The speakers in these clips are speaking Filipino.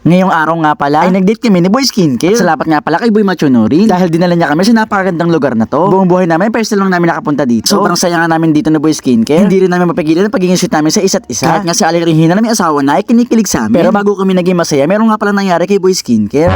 Ngayong araw nga pala ay nag-date kami ni Boy Skincare. Salamat nga pala kay Boy Machonorin dahil dinala niya kami sa napakagandang lugar na to. Buong buhay namin, first time lang namin nakapunta dito. Sobrang saya nga namin dito na Boy Skincare. Hindi rin namin mapigilan ang pagiging sweet namin sa isa't isa. Kahit nga si Aling Regina na may asawa na ay kinikilig sa amin. Pero bago kami naging masaya, meron nga pala nangyari kay Boy Skincare.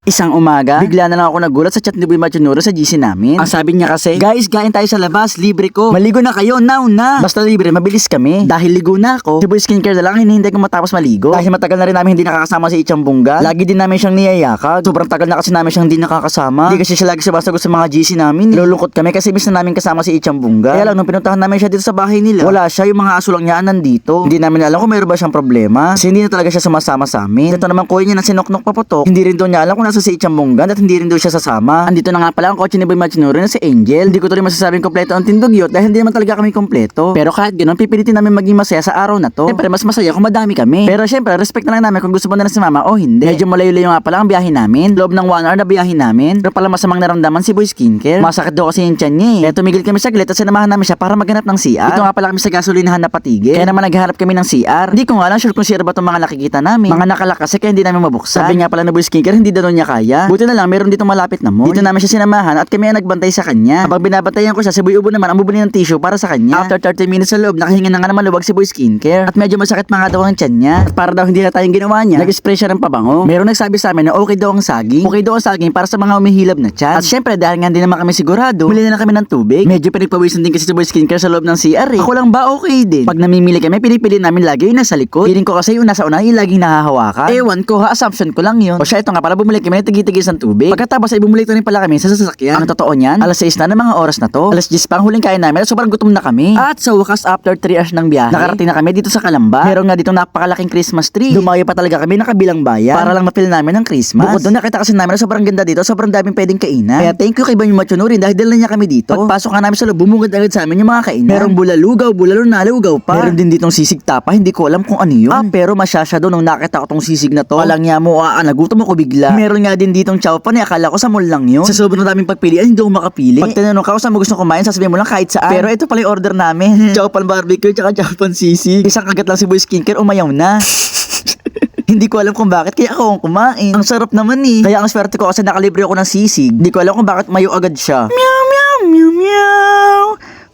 Isang umaga, bigla na lang ako nagulat sa chat ni Boy Machonorin sa GC namin. Ang sabi niya kasi, guys, kain tayo sa labas, libre ko. Maligo na kayo, now na. Basta libre, mabilis kami. Dahil ligo na ako, si Boy Skincare na lang hinihintay ko matapos maligo. Dahil matagal na rin namin hindi nakakasama si Ichang Bungga. Lagi din namin siyang niyayakag. Sobrang tagal na kasi namin siyang hindi nakakasama. Hindi kasi siya lagi sumasagot sa mga GC namin. Lulungkot kami kasi miss na namin kasama si Ichang Bungga. Kaya lang, nung pinuntahan namin siya dito sa bahay nila, wala siya, yung mga aso lang niya nandito. Hindi namin alam kung mayroon ba siyang problema. Kasi hindi na talaga siya sumasama sa amin. Ito naman kuya niya na sinoknok paputok. Hindi rin daw niya alam kung nasa si Ichang Bungga. Hindi rin daw siya sasama. Andito na nga pala ang kotse ni Boy Machonorin na si Angel. Hindi ko to rin masasabing kompleto ang tindugyot dahil hindi naman talaga kami kompleto. Pero kahit ganoon, pipilitin namin maging masaya sa araw na to. Siyempre, mas masaya kung madami kami. Pero siyempre, respect na lang namin kung gusto mo na si mama o hindi. Medyo malayo-layo nga pala ang biyahe namin. Loob ng 1 hour na biyahe namin. Pero pala masamang naramdaman si Boy Skincare. Masakit daw kasi yung tiyan niya eh. Kaya tumigil kami saglit at sinamahan namin siya para maghanap ng CR. Dito nga pala kami sa gasolinahan na patigil. Kaya naman naghahanap kami ng CR. Hindi ko nga lang sure kung CR ba itong mga nakikita namin. Mga nakalak kasi kaya hindi namin mabuksan. Sabi nga pala na Boy Skincare, hindi daw niya kaya. Buti na lang meron dito malapit na mall. Dito namin siya sinamahan at kami ang nagbantay sa kanya. Habang binabantayan ko siya, si Boy Ubo naman ang bubuli ng tissue para sa kanya. After 30 minutes sa loob, nakahinga na nga naman luwag si Boy Skincare. At medyo masakit mga daw ang tiyan niya. At para daw hindi na tayong ginawa niya, nag-spray siya ng pabango. Meron nagsabi sa amin na okay daw ang saging. Okay daw ang saging para sa mga humihilab na tiyan. At syempre dahil nga hindi naman kami sigurado, bumili na lang kami ng tubig. Medyo pinagpawisan din kasi si Boy Skincare sa loob ng CR eh. Ako lang ba okay din? Pag namimili kami, pinipili namin lagi yung nasa likod. Feeling ko kasi yung nasa una yung laging nahahawakan. Ewan ko ha, assumption ko lang yun. O siya, ito nga pala bumili kami ng tigi-tigis ng tubig. Pagkatapos ay bumili rin pala kami sa sasakyan. Ang totoo niyan, alas 6 na ng mga oras na to. Alas 10 pa ang huling kain namin at sobrang gutom na kami. At sa wakas after 3 hours ng biyahe, nakarating na kami dito sa Calamba. Meron nga ditong napakalaking Christmas tree. Dumayo pa talaga kami ng kabilang bayan para lang mapil namin ng Christmas. Bukod doon nakita kasi namin na sobrang ganda dito, sobrang daming pwedeng kainan. Kaya thank you kay Boy Machonorin dahil dala niya kami dito. Pagpasok nga namin sa loob, bumungad agad sa amin yung mga kainan. Merong bulalugaw, bulalo na lugaw pa. Meron din ditong sisig tapa, hindi ko alam kung ano yun. Pero masyasya doon nung nakita ko tong sisig na to. Walang niya mo, nagutom ako bigla. Meron nga din ditong chow pan, akala ko sa mall lang yun. Sa sobrang daming pagpilian, hindi ako makapili. Pag tinanong ka kung saan mo gusto kumain, sasabihin mo lang kahit saan. Pero ito pala yung order namin. Chow pan barbecue, tsaka chow pan sisig. Isang kagat lang si Boy Skincare, umayaw na. Hindi ko alam kung bakit kaya ako ang kumain. Ang sarap naman eh. Kaya ang swerte ko kasi nakalibre ako ng sisig. Hindi ko alam kung bakit mayo agad siya. Meow meow meow meow.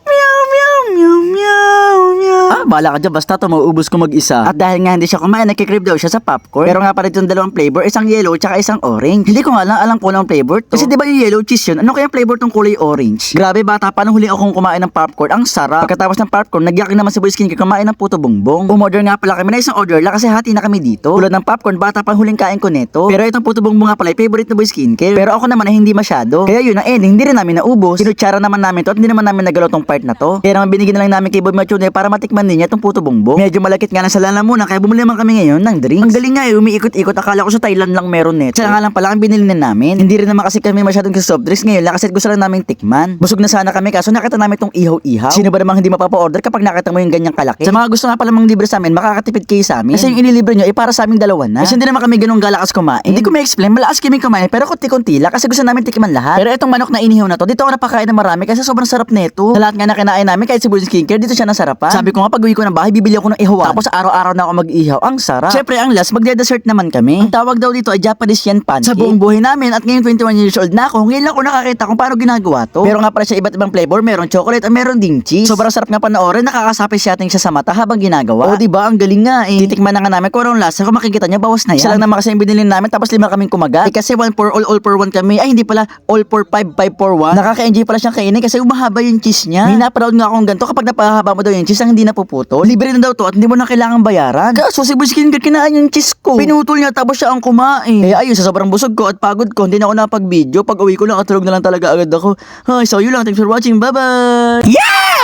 Meow meow meow meow meow. Bahala ka dyan, basta ito mauubos ko mag-isa. At dahil nga hindi siya kumain, nagkikrib daw siya sa popcorn. Pero nga pa rin yung dalawang flavor, isang yellow tsaka isang orange. Hindi ko nga lang alam kung anong flavor to. Kasi diba yung yellow cheese yun? Ano kaya flavor tong kulay orange? Grabe bata pa nung huli akong kumain ng popcorn. Ang sarap. Pagkatapos ng popcorn, nagyakin naman si Boy Skincare kumain ng puto bongbong. Umorder nga pala kami na isang order lang kasi hati na kami dito. Tulad ng popcorn, bata pa huling kain ko neto. Pero itong puto bongbong nga pala, favorite na Boy Skincare. Pero ako naman ay hindi masyado. Kaya yun ang ending, hindi rin namin naubos. Sinutsara naman namin to at hindi naman namin nagalaw tong part na to. Kaya naman binigyan na lang namin kay Boy Machonorin para matikman din niya itong puto bongbong. Medyo malakit nga na sa lalamunan kaya bumili naman kami ngayon ng drinks. Ang galing nga eh, umiikot-ikot. Akala ko sa Thailand lang meron neto. Siya nga lang pala ang binili na namin. Hindi rin naman kasi kami masyadong sa soft drinks ngayon lang kasi gusto lang namin tikman. Busog na sana kami kaso nakita namin itong ihaw-ihaw. Sino ba namang hindi mapapa-order kapag nakita mo yung ganyang kalaki? Sa mga gusto nga pala mang libre sa amin, makakatipid kayo sa amin. Kasi yung inilibre nyo ay para sa aming dalawa na. Kasi hindi naman kami ganung galakas kumain. Hindi ko ma-explain, malakas kami kumain pero konti-konti lang kasi gusto namin tikman lahat. Pero itong manok na inihaw na to, dito ako napakain ng marami kasi sobrang sarap nito. Sa lahat nga na kinain namin kahit si Boy Skincare, dito siya nasarapan. Sabi ko nga pag uwi ko ng bahay, bibili ako ng ihaw. Tapos araw-araw na ako mag-ihaw. Ang sarap. Syempre ang last, magde-dessert naman kami. Ang tawag daw dito ay Japanese yan pancake. Sa buong buhay namin at ngayon 21 years old na ako, ngayon lang ako nakakita kung paano ginagawa to. Pero nga pala siya iba't ibang flavor, meron chocolate at meron ding cheese. Sobrang sarap nga panoorin, nakakasapis siya siya sa mata habang ginagawa. O diba, ang galing nga eh. Titikman na nga namin kung anong lasa, kung makikita niya bawas na yan. Isa lang naman kasi yung binili namin tapos 5 kaming kumagat. Eh kasi 1 for all for 1 kami. Ay hindi pala, all for 5 for 1. Nakaka-enjoy pala siyang kainin kasi umahaba yung cheese niya. May napanood nga akong ganito kapag napahaba mo daw yung cheese ang hindi napuputol. Libre na daw to at hindi mo na kailangan bayaran. Kaso si Boy Skincare kinain yung cheese ko. Pinutol niya tapos siya ang kumain. Eh ayun, sa sobrang busog ko at pagod ko, hindi na ako napag-video. Pag uwi ko nakatulog na lang talaga agad ako. Hi, so yun lang. Thanks for watching. Bye-bye! Yeah!